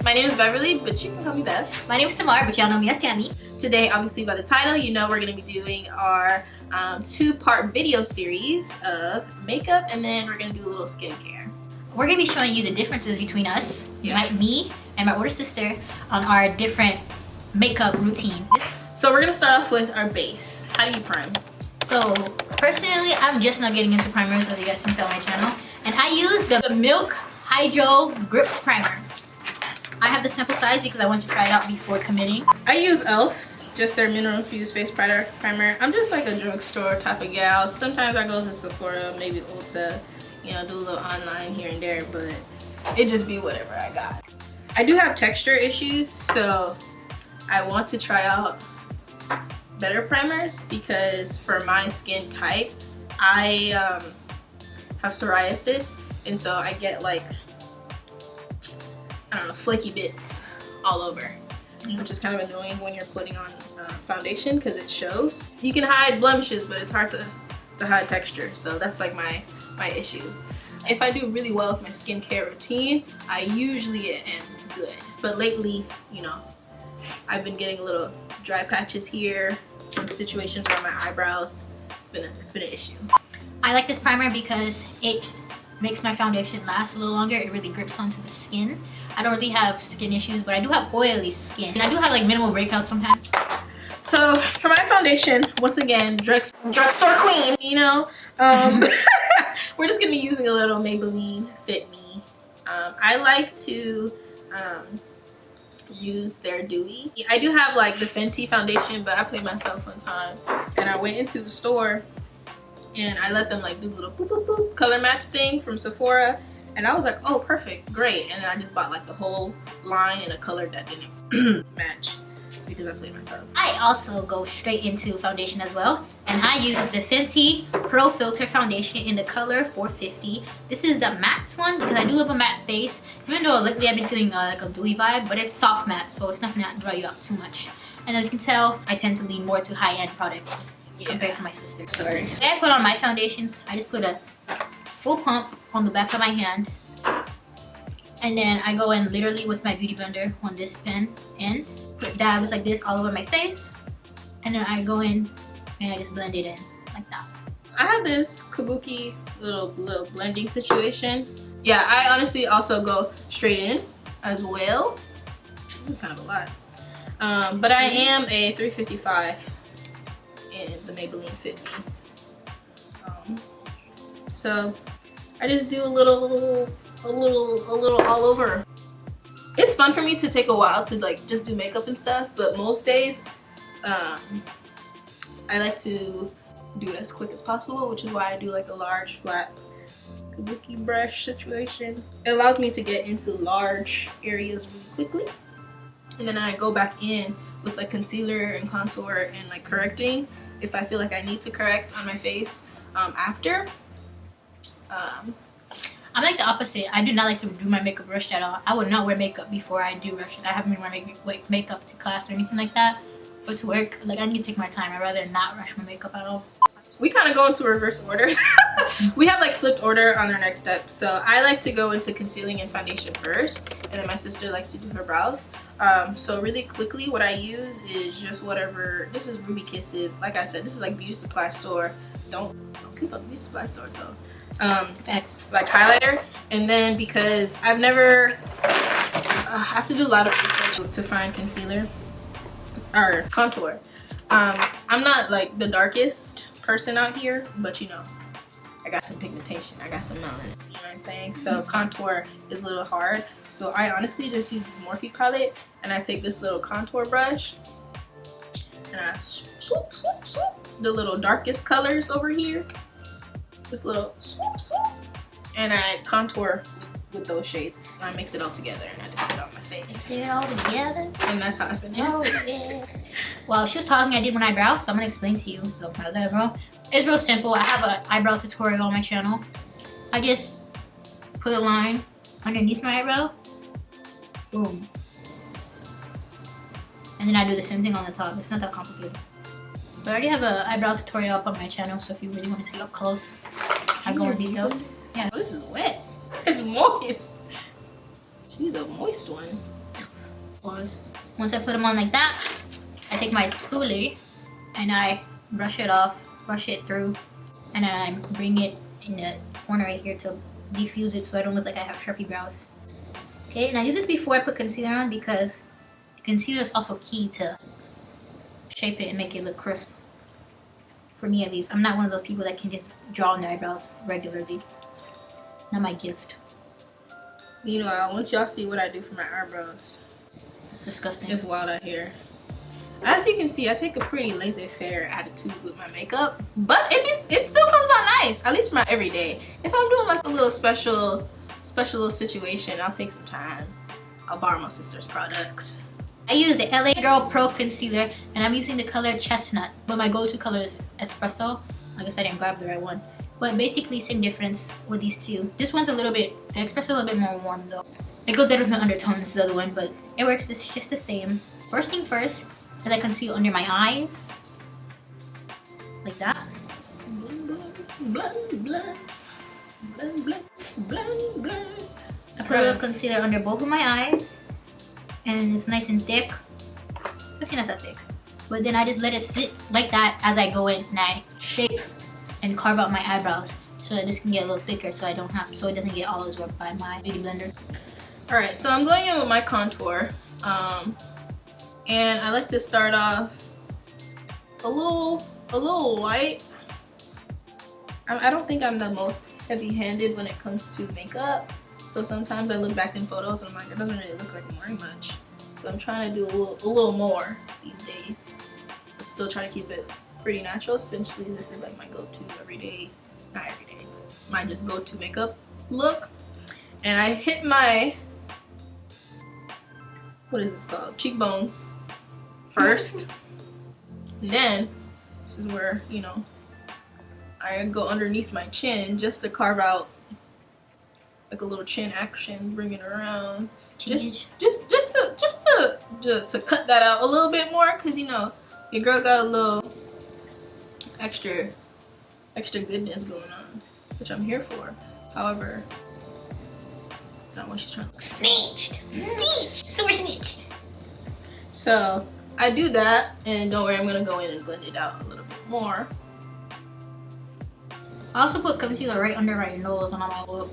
My name is Bervelie, but you can call me Bev. My name is Tamar, but y'all know me as Tamie. Today, obviously by the title, you know we're going to be doing our two-part video series of makeup, and then we're going to do a little skincare. We're going to be showing you the differences between us, like me and my older sister, on our different makeup routine. So we're going to start off with our base. How do you prime? So, personally, I'm just now getting into primers, as you guys can tell on my channel. And I use the Milk Hydro Grip Primer. I have the sample size because I want to try it out before committing. I use e.l.f.'s, just their mineral infused face primer. I'm just like a drugstore type of gal. Sometimes I go to Sephora, maybe Ulta, you know, do a little online here and there, but it just be whatever I got. I do have texture issues, so I want to try out better primers because for my skin type, I have psoriasis, and so I get like, I don't know, flaky bits all over, which is kind of annoying when you're putting on foundation because it shows. You can hide blemishes, but it's hard to hide texture, so that's like my issue. If I do really well with my skincare routine, I usually am good, but lately, you know, I've been getting a little dry patches here, some situations around my eyebrows. It's been an issue. I like this primer because it makes my foundation last a little longer. It really grips onto the skin. I don't really have skin issues, but I do have oily skin. And I do have like minimal breakouts sometimes. So for my foundation, once again, drugstore queen, you know, we're just gonna be using a little Maybelline Fit Me. I like to use their dewy. I do have like the Fenty foundation, but I played myself one time and I went into the store and I let them like do the little boop boop boop color match thing from Sephora, and I was like, oh perfect, great, and then I just bought like the whole line in a color that didn't match because I played myself. I also go straight into foundation as well, and I use the Fenty Pro Filter foundation in the color 450. This is the matte one because I do have a matte face, even though lately I've been feeling like a dewy vibe, but it's soft matte, so it's not gonna dry you out too much. And as you can tell, I tend to lean more to high-end products compared to my sister. Sorry. So I put on my foundations, I just put a full pump on the back of my hand, and then I go in literally with my beauty blender on this pen and put dabs like this all over my face, and then I go in and I just blend it in like that. I have this kabuki little blending situation. Yeah, I honestly also go straight in as well. This is kind of a lot. But I am a 355 in the Maybelline Fit Me. So I just do a little all over. It's fun for me to take a while to like just do makeup and stuff, but most days I like to do it as quick as possible, which is why I do like a large flat kabuki brush situation. It allows me to get into large areas really quickly, and then I go back in with like concealer and contour and like correcting if I feel like I need to correct on my face after. I'm like the opposite. I do not like to do my makeup rushed at all. I would not wear makeup before I do rush it. I haven't been wearing makeup to class or anything like that, but to work, like I need to take my time. I'd rather not rush my makeup at all. We kind of go into reverse order. We have like flipped order on our next step. So I like to go into concealing and foundation first, and then my sister likes to do her brows. So really quickly, what I use is just whatever. This is Ruby Kisses. Like I said, this is like beauty supply store. Don't sleep on beauty supply stores though. Like highlighter, and then because I've never I have to do a lot of research to find concealer or contour. I'm not like the darkest person out here, but you know, I got some pigmentation, I got some melanin, you know what I'm saying? So contour is a little hard, so I honestly just use this Morphe palette, and I take this little contour brush and I swoop the little darkest colors over here, this little swoop, and I contour with those shades, and I mix it all together and I just put it on my face. Mix it all together? And that's how I finish. Oh, yeah. While she was talking, I did one eyebrow, so I'm gonna explain to you my other eyebrow. It's real simple. I have an eyebrow tutorial on my channel. I just put a line underneath my eyebrow, boom, and then I do the same thing on the top. It's not that complicated. But I already have an eyebrow tutorial up on my channel, so if you really want to see up close, I go in details. Yeah. Oh, this is wet. It's moist. She's a moist one. Pause. Once I put them on like that, I take my spoolie and I brush it off, brush it through, and then I bring it in the corner right here to diffuse it so I don't look like I have Sharpie brows. Okay, and I do this before I put concealer on because concealer is also key to shape it and make it look crisp. For me at least. I'm not one of those people that can just draw on their eyebrows regularly. Not my gift. You know, I want y'all to see what I do for my eyebrows. It's disgusting. It's wild out here. As you can see, I take a pretty laissez-faire attitude with my makeup, but it still comes out nice, at least for my everyday. If I'm doing like a little special little situation, I'll take some time. I'll borrow my sister's products. I use the LA Girl Pro Concealer, and I'm using the color Chestnut, but my go-to color is Espresso. I guess I didn't grab the right one. But basically, same difference with these two. This one's the Espresso a little bit more warm though. It goes better with my undertones, the other one, but it works just the same. First thing first, is I conceal under my eyes. Like that. I put a little concealer under both of my eyes. And it's nice and thick. Actually not that thick. But then I just let it sit like that as I go in and I shape and carve out my eyebrows so that this can get a little thicker so it doesn't get all absorbed by my beauty blender. Alright, so I'm going in with my contour. And I like to start off a little light. I don't think I'm the most heavy-handed when it comes to makeup. So sometimes I look back in photos and I'm like, it doesn't really look like I'm wearing much. So I'm trying to do a little more these days. But still try to keep it pretty natural, especially this is like my go-to not everyday, my just go-to makeup look. And I hit my, what is this called? Cheekbones first. And then, this is where, you know, I go underneath my chin just to carve out like a little chin action, bring it around, just to cut that out a little bit more, cause you know your girl got a little extra goodness going on, which I'm here for. However, not when she's trying to look snatched, super snatched. So I do that, and don't worry, I'm gonna go in and blend it out a little bit more. I also put concealer right under my nose and on my lip.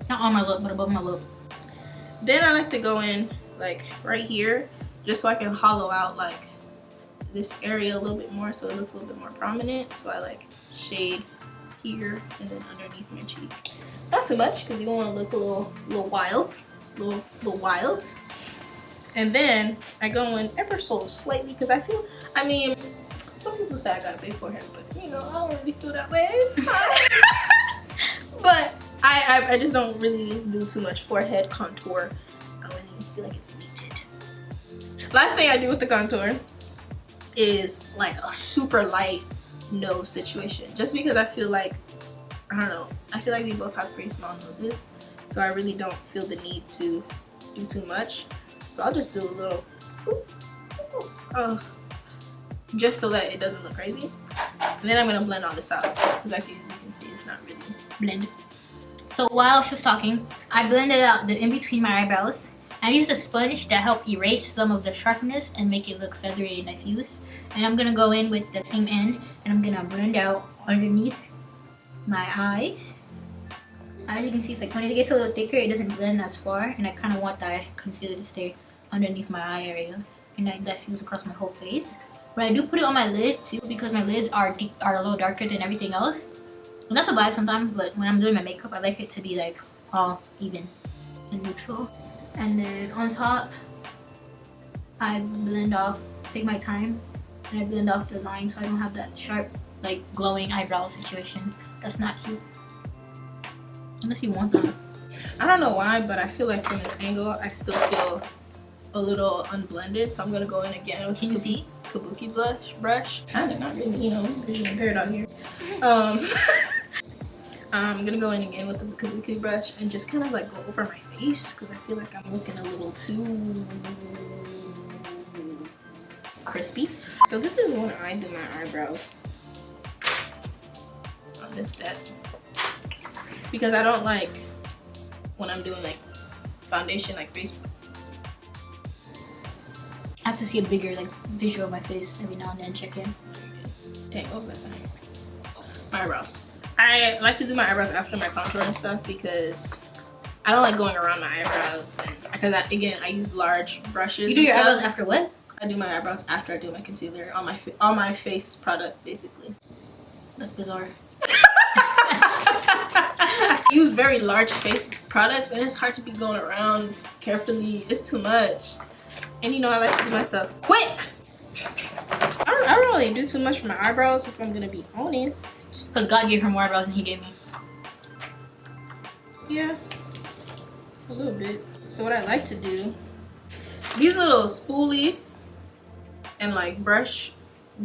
Not on my lip, but above my lip. Then I like to go in like right here, just so I can hollow out like this area a little bit more so it looks a little bit more prominent. So I like shade here and then underneath my cheek. Not too much because you don't want to look a little wild. And then I go in ever so slightly because I mean, some people say I got a big forehead, but you know, I don't really feel that way. It's fine. But I just don't really do too much forehead contour. I don't even feel like it's needed. Last thing I do with the contour is like a super light nose situation. Just because I feel like, I don't know, I feel like we both have pretty small noses. So I really don't feel the need to do too much. So I'll just do a little, just so that it doesn't look crazy. And then I'm gonna blend all this out because actually, as you can see, it's not really blended. So while she was talking, I blended out the in between my eyebrows. I used a sponge to help erase some of the sharpness and make it look feathery and diffuse. And I'm gonna go in with the same end and I'm gonna blend out underneath my eyes. As you can see, it's like when it gets a little thicker, it doesn't blend as far, and I kind of want that concealer to stay underneath my eye area and I diffuse across my whole face. But I do put it on my lid too because my lids are a little darker than everything else. And that's a vibe sometimes, but when I'm doing my makeup, I like it to be like all even and neutral. And then on top, I blend off, take my time, and I blend off the line so I don't have that sharp, like glowing eyebrow situation. That's not cute. Unless you want that. I don't know why, but I feel like from this angle, I still feel a little unblended. So I'm gonna go in again with Kabuki brush. Kind of, not really, you know, because you're impaired out here. I'm gonna go in again with the Kabuki brush and just kind of like go over my face because I feel like I'm looking a little too crispy. So this is when I do my eyebrows on this step. Because I don't like when I'm doing like foundation, like face I have to see a bigger like visual of my face every now and then. Check in. Dang, what was I saying? My eyebrows. I like to do my eyebrows after my contour and stuff because I don't like going around my eyebrows. Because again, I use large brushes. You do your eyebrows after what? I do my eyebrows after I do my concealer on my face product, basically. That's bizarre. I use very large face products, and it's hard to be going around carefully. It's too much. And you know, I like to do my stuff quick. I don't really do too much for my eyebrows, if I'm gonna be honest. Because God gave her more eyebrows than He gave me. Yeah, a little bit. So what I like to do, these little spoolie and like brush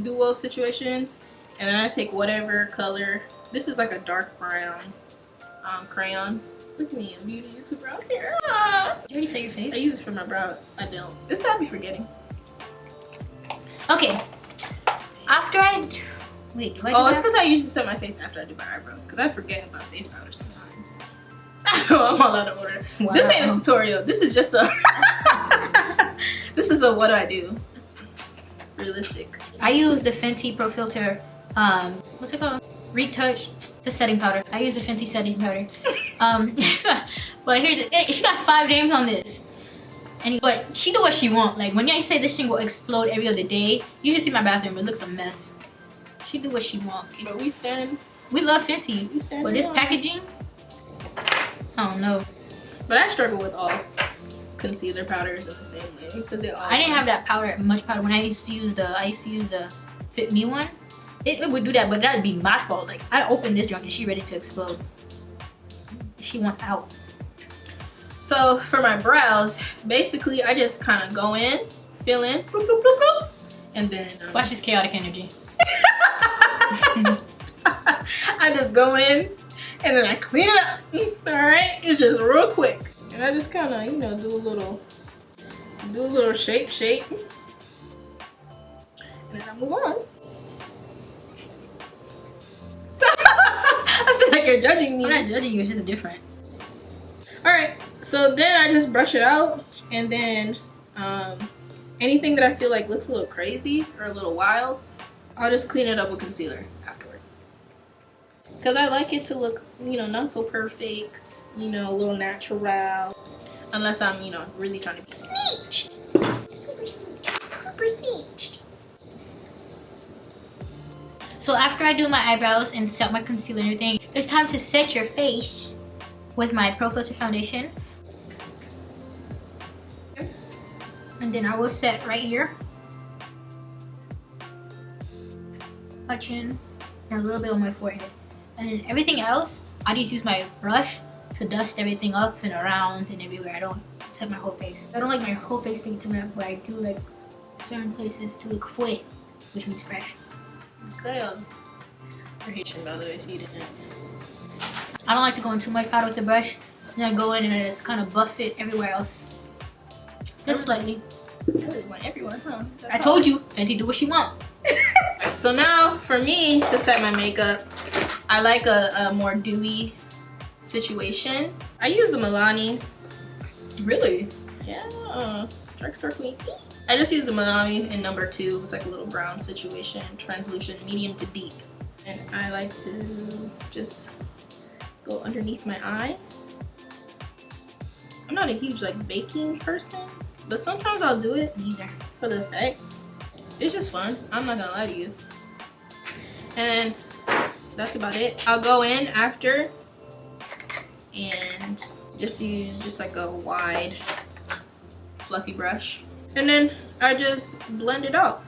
duo situations, and then I take whatever color. This is like a dark brown crayon. Look at me, a beauty YouTuber out here. Ah. Did you already say your face? I use it for my brow. I don't. This is how I be forgetting. Okay. After I... Wait, do I do Oh, that? it's because I usually set my face after I do my eyebrows, because I forget about face powder sometimes. I know, I'm all out of order. Wow. This ain't a tutorial. This is just a... This is a what do I do? Realistic. I use the Fenty Pro Filter, what's it called? Retouch, the setting powder. I use the Fenty setting powder. But here's it. She got 5 names on this. But she do what she want. Like when I say this thing will explode every other day, you just see my bathroom. It looks a mess. She do what she want. But we stand. We love Fenty. We stand. But this alone. packaging, I don't know. But I struggle with all concealer powders in the same way because they all. I didn't have that powder, much powder when I used to use the Fit Me one. It would do that, but that would be my fault. Like I opened this junk and she ready to explode. She wants out. So for my brows, basically I just kind of go in, fill in, bloop, bloop, bloop, bloop, and then Watch this chaotic energy. I just go in and then I clean it up. All right, it's just real quick, and I just kind of do a little shape, and then I move on. I feel like you're judging me. I'm not judging you. It's just different. Alright, so then I just brush it out, and then anything that I feel like looks a little crazy or a little wild, I'll just clean it up with concealer afterward. Because I like it to look, not so perfect, a little natural. Unless I'm, really trying to be sneaked. Super sneaked. So after I do my eyebrows and set my concealer and everything, it's time to set your face with my Pro Filter foundation. And then I will set right here. My chin and a little bit on my forehead. And then everything else, I just use my brush to dust everything up and around and everywhere. I don't set my whole face. I don't like my whole face being too much, but I do like certain places to look fue, which means fresh. We're Haitian, by the way, if you didn't know. I don't like to go in too much powder with the brush. Then I go in and I just kind of buff it everywhere else. Just slightly. I really want everyone, huh? I told you, Fenty do what she want. So now, for me to set my makeup, I like a more dewy situation. I use the Milani. Really? Yeah, Drugstore Queen. I just use the Milani in number 2. It's like a little brown situation, translucent, medium to deep. And I like to just go underneath my eye. I'm not a huge baking person, but sometimes I'll do it Neither. for the effect. It's just fun. I'm not gonna lie to you. And that's about it. I'll go in after and just use a wide fluffy brush, and then I just blend it out,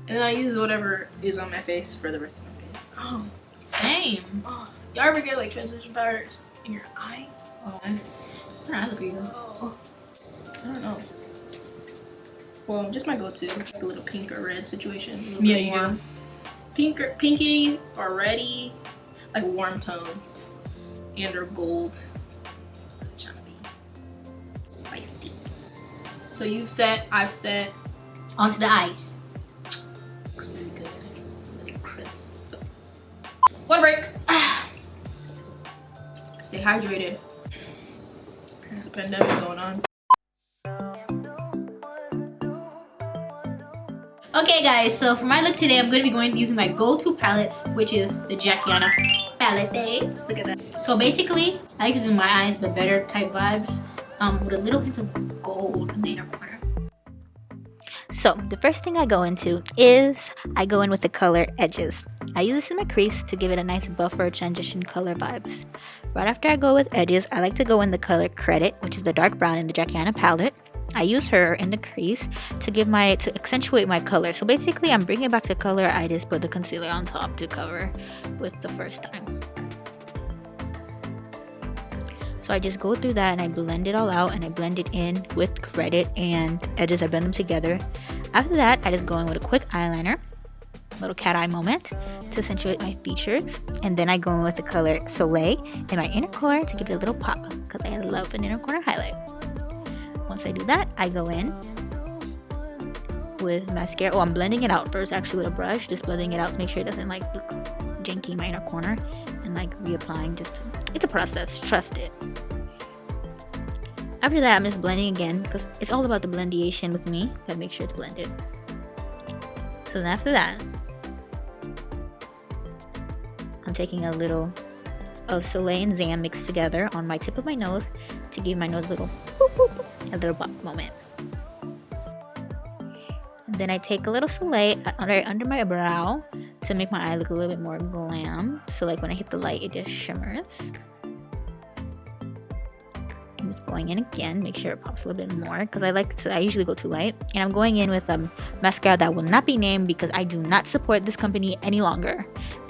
and then I use whatever is on my face for the rest of my face. Oh, Same. oh. Y'all ever get translucent powders in your eye? Oh, I look at you. Oh, I don't know. Well, just my go-to, like a little pink or red situation. Yeah, you do. Pinky or reddy, like warm tones, and or gold. Really trying to be feisty. So you've set, I've set. Onto the eyes. Looks really good, really crisp. Water break. Stay hydrated. There's a pandemic going on. Okay guys, so for my look today, I'm going to be going using my go-to palette, which is the Jackiana palette. Look at that. So basically, I like to do my eyes but better type vibes with a little hint of gold in the inner corner. So the first thing I go into is I go in with the color Edges. I use this in my crease to give it a nice buffer transition color vibes. Right after I go with Edges, I like to go in the color Credit, which is the dark brown in the Jackiana palette. I use her in the crease to accentuate my color. So basically, I'm bringing back the color. I just put the concealer on top to cover with the first time. So I just go through that and I blend it all out, and I blend it in with Credit and Edges. I blend them together. After that, I just go in with a quick eyeliner, little cat eye moment to accentuate my features, and then I go in with the color Soleil in my inner corner to give it a little pop because I love an inner corner highlight. Once I do that, I go in with mascara. Oh, I'm blending it out first actually with a brush, just blending it out to make sure it doesn't like look janky in my inner corner, and like reapplying. It's a process, trust it. After that, I'm just blending again because it's all about the blendiation with me. Gotta make sure it's blended. So then after that, I'm taking a little of Soleil and Zam mixed together on my tip of my nose to give my nose a little boop, boop, boop, a little bop moment. And then I take a little Soleil under my brow to make my eye look a little bit more glam. So like when I hit the light, it just shimmers. I'm just going in again, make sure it pops a little bit more because I usually go too light. And I'm going in with a mascara that will not be named because I do not support this company any longer.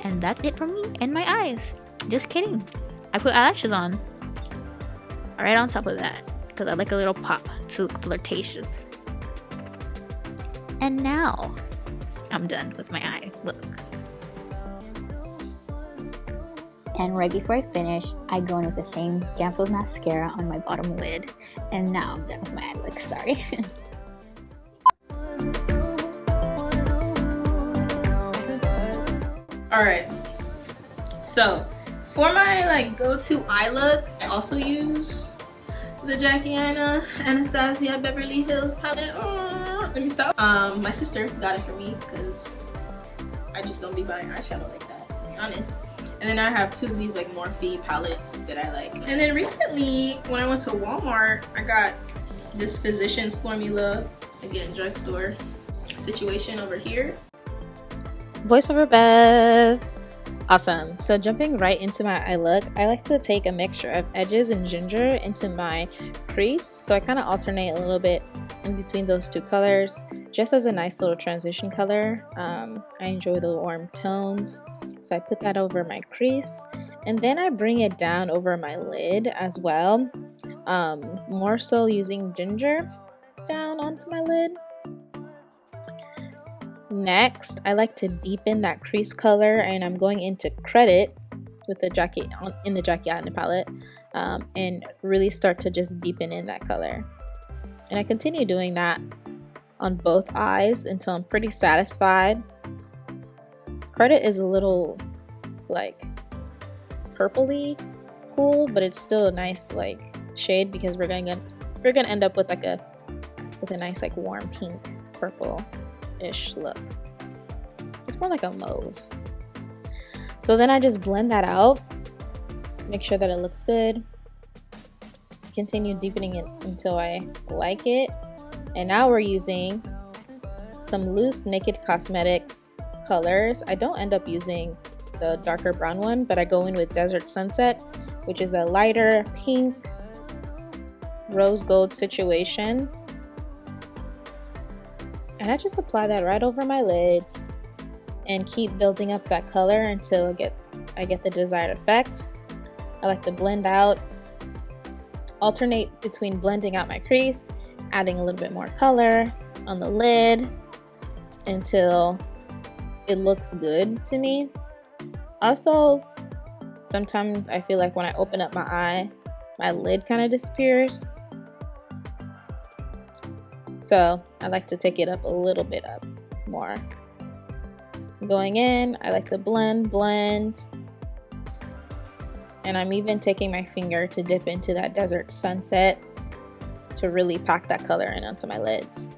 And that's it from me and my eyes. Just kidding. I put eyelashes on right on top of that because I like a little pop to look flirtatious. And now I'm done with my eye look. And right before I finish, I go in with the same Ganso's mascara on my bottom lid. And now I'm done with my eye look, sorry. Alright, so for my go-to eye look, I also use the Jackiana Anastasia Beverly Hills palette. Let me stop. My sister got it for me because I just don't be buying eyeshadow like that, to be honest. And then I have two of these Morphe palettes that I like. And then recently, when I went to Walmart, I got this Physicians Formula, again, drugstore situation over here. Voiceover Bev. Awesome. So jumping right into my eye look, I like to take a mixture of Edges and Ginger into my crease. So I kind of alternate a little bit in between those two colors, just as a nice little transition color. I enjoy the warm tones. So I put that over my crease, and then I bring it down over my lid as well. More so using Ginger down onto my lid. Next, I like to deepen that crease color, and I'm going into Credit with the Jackiana palette, and really start to just deepen in that color. And I continue doing that on both eyes until I'm pretty satisfied. Credit is a little purpley cool, but it's still a nice shade because we're gonna end up with a nice warm pink purple-ish look. It's more like a mauve. So then I just blend that out, make sure that it looks good, continue deepening it until I like it. And now we're using some loose Naked Cosmetics colors. I don't end up using the darker brown one, but I go in with Desert Sunset, which is a lighter pink rose gold situation. And I just apply that right over my lids and keep building up that color until I get the desired effect. I like to blend out, alternate between blending out my crease, adding a little bit more color on the lid until it looks good to me. Also, sometimes I feel like when I open up my eye, my lid kind of disappears. So I like to take it up a little bit up more. Going in, I like to blend. And I'm even taking my finger to dip into that Desert Sunset to really pack that color in onto my lids.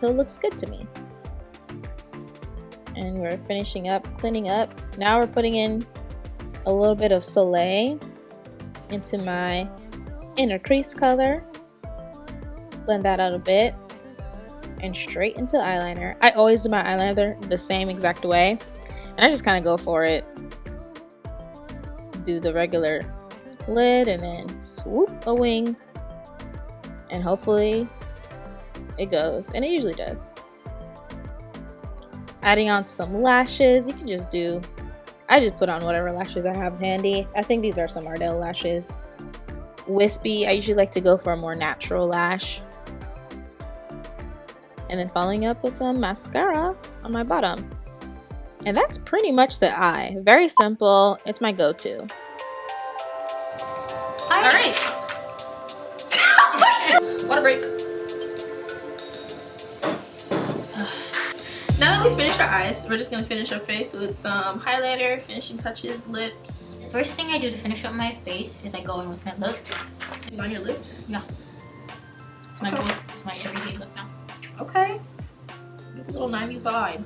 until it looks good to me. And we're finishing up, cleaning up. Now we're putting in a little bit of Soleil into my inner crease color. Blend that out a bit. And straight into eyeliner. I always do my eyeliner the same exact way. And I just kind of go for it. Do the regular lid and then swoop a wing. And hopefully it goes. And it usually does. Adding on some lashes. You can just do... I just put on whatever lashes I have handy. I think these are some Ardell lashes. Wispy. I usually like to go for a more natural lash. And then following up with some mascara on my bottom. And that's pretty much the eye. Very simple. It's my go-to. Alright. Water break. Now that we finished our eyes, we're just going to finish our face with some highlighter, finishing touches, lips. First thing I do to finish up my face is I go in with my lip. On your lips? Yeah. It's my Okay. it's my everyday look now. Okay. A little 90s vibe.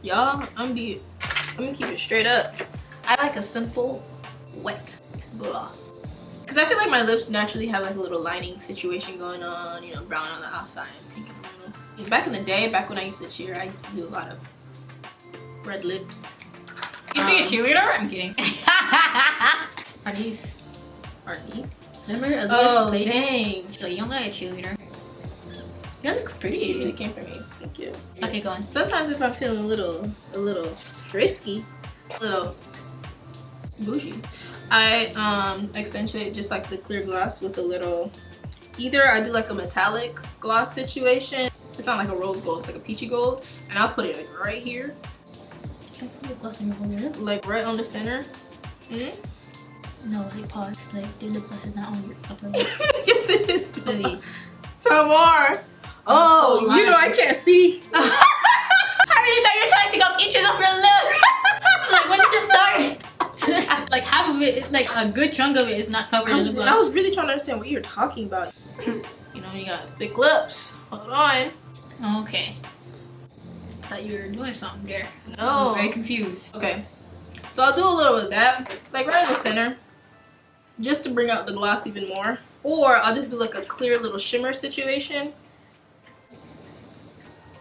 Y'all, I'm gonna keep it straight up. I like a simple, wet gloss. Cause I feel like my lips naturally have like a little lining situation going on, you know, brown on the outside, pink in the middle. Back in the day, back when I used to cheer, I used to do a lot of red lips. You see a cheerleader? I'm kidding. Are these? Remember? Oh, Dang. So you don't like a cheerleader. That looks pretty. She really came for me. Thank you. Okay, go on. Sometimes if I'm feeling a little frisky, a little bougie, I accentuate just like the clear gloss with a little, either I do like a metallic gloss situation. It's not like a rose gold, it's like a peachy gold, and I'll put it like right here, Can I put your gloss on your whole lip? like right on the center. Mm-hmm. No, like pause. Like the lip gloss is not on your upper lip. Yes, it is. Baby. Tamar. Oh, you know I can't see. I really thought you were trying to take off inches off your lip. Like when did this start? Like half of it, like a good chunk of it is not covered in the I gloss. was really trying to understand what you were talking about. You know, you got thick lips. Hold on. Okay. Thought you were doing something there. No. I'm very confused. Okay. So I'll do a little of that, like right in the center, just to bring out the gloss even more. Or I'll just do like a clear little shimmer situation.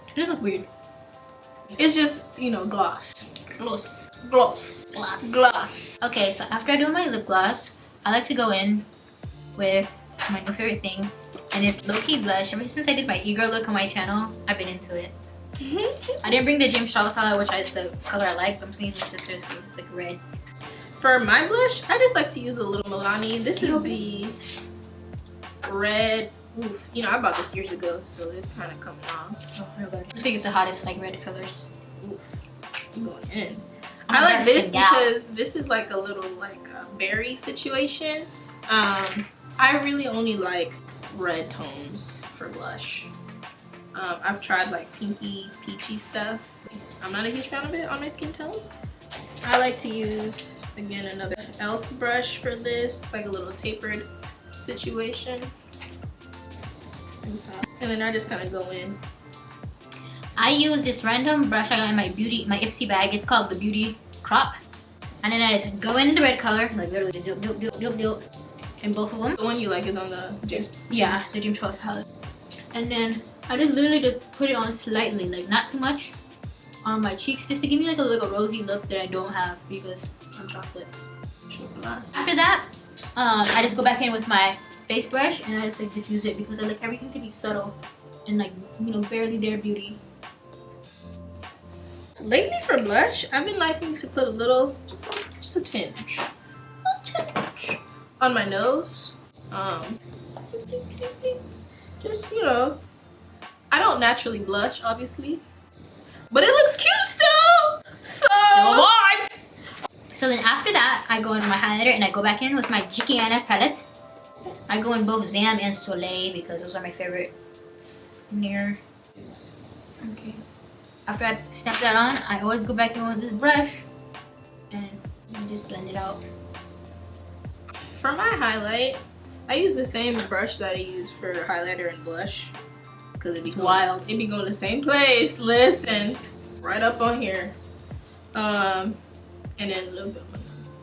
It does look weird. It's just, you know, gloss. Gloss. Gloss. Gloss. Gloss. Okay, so after I do my lip gloss, I like to go in with my new favorite thing, and it's low-key blush. Ever since I did my e-girl look on my channel, I've been into it. I didn't bring the James Charlotte palette, which is the color I like, but I'm just gonna use my sister's because it's like red. For my blush, I just like to use a little Milani. This is the red. Oof. You know, I bought this years ago, so it's kind of coming off. Oh, real good. Let's get the hottest like red colors. Oof. I'm going in. I'm I like dark this skinned gal. because this is like a little like a berry situation. I really only like red tones for blush. I've tried like pinky, peachy stuff. I'm not a huge fan of it on my skin tone. I like to use, again, another e.l.f. brush for this. It's like a little tapered situation. And then I just kind of go in. I use this random brush I got in my Ipsy bag. It's called the Beauty Crop. And then I just go in the red color, like literally do in both of them. The one you like is on the James. Yeah, the James Charles palette. And then I just literally just put it on slightly, like not too much, on my cheeks, just to give me like a little rosy look that I don't have because I'm chocolate. After that, I just go back in with my face brush and I just like diffuse it because I like everything to be subtle and like, you know, barely there beauty. Lately for blush, I've been liking to put a little, just a tinge on my nose. Just, you know, I don't naturally blush, obviously, but it looks cute still. So then after that, I go into my highlighter and I go back in with my Jikiana palette. I go in both Zam and Soleil because those are my favorites near. Okay. After I snap that on, I always go back in with this brush and just blend it out. For my highlight, I use the same brush that I use for highlighter and blush. Cause It's wild. It be going the same place. Listen, right up on here. And then a little bit on my nose.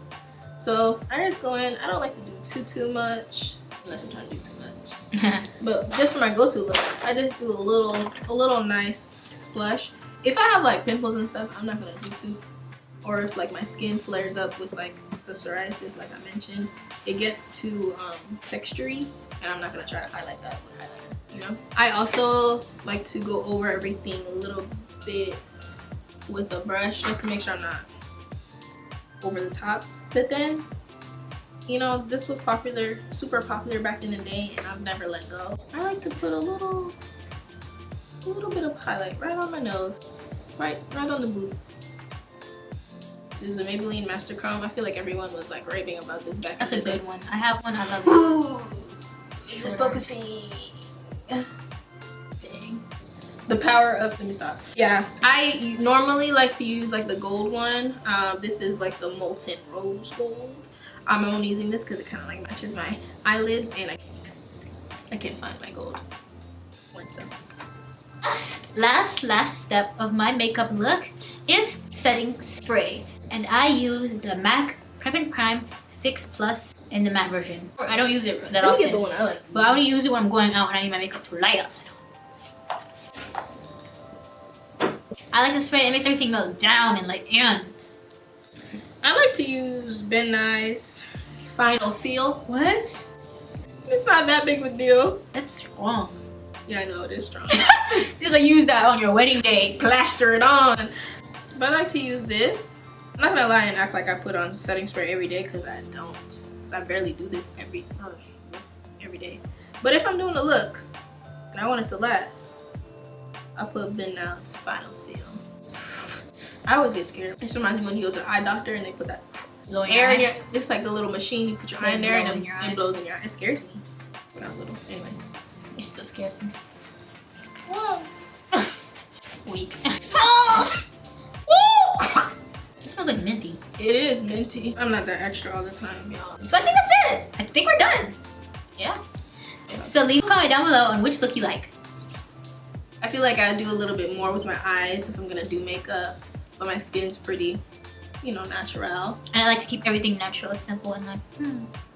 So I just go in. I don't like to do too much, unless I'm trying to do too much. But just for my go-to look, I just do a little nice blush. If I have like pimples and stuff, I'm not gonna do too. Or if like my skin flares up with like the psoriasis, like I mentioned, it gets too textury, and I'm not gonna try to highlight that with highlighter. You know. I also like to go over everything a little bit with a brush just to make sure I'm not over the top. But then, you know, this was popular, super popular back in the day, and I've never let go. I like to put a little bit of highlight right on my nose, right on the boot. This is the Maybelline Master Chrome. I feel like everyone was like raving about this back. That's a in the day. good one. I have one. I love it. Ooh, this is focusing. Dang. The power of, let me stop. Yeah, I normally like to use like the gold one. This is like the Molten Rose Gold. I'm only using this because it kind of like matches my eyelids, and I can't find my gold. Last step of my makeup look is setting spray, and I use the MAC Prep and Prime Fix Plus in the matte version. I don't use it that often. Get the one I like, but I only use it when I'm going out and I need my makeup to last. I like to spray. It makes everything melt down and like in. I like to use Ben Nye's Final Seal. What? It's not that big of a deal. That's strong. Yeah, I know, it is strong. Just like use that on your wedding day. Plaster it on. But I like to use this. I'm not gonna lie and act like I put on setting spray every day, because I don't. Because I barely do this every day. But if I'm doing a look and I want it to last, I put Ben Nye's Final Seal. I always get scared. It just reminds me when you go to the eye doctor and they put that air in your, it's like a little machine, you put your eye in there and it blows in your eye. It scares me when I was little. Anyway. It still scares me. Whoa. Weak. Oh. It smells like minty. It is minty. I'm not that extra all the time, y'all. So I think that's it. I think we're done. Yeah. So leave a comment down below on which look you like. I feel like I do a little bit more with my eyes if I'm gonna do makeup, but my skin's pretty, you know, natural. And I like to keep everything natural, simple, and like,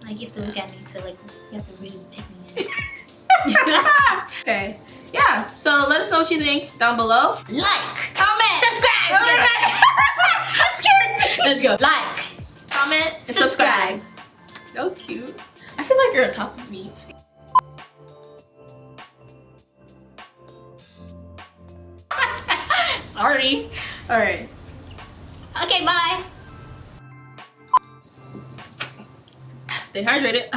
like you have to look at me to like, you have to really take me in. Okay, yeah, so let us know what you think down below. Like, comment, subscribe. I'm scared. Let's go. Like, comment, and subscribe. That was cute. I feel like you're on top of me. Sorry. All right. Okay, bye. Stay hydrated.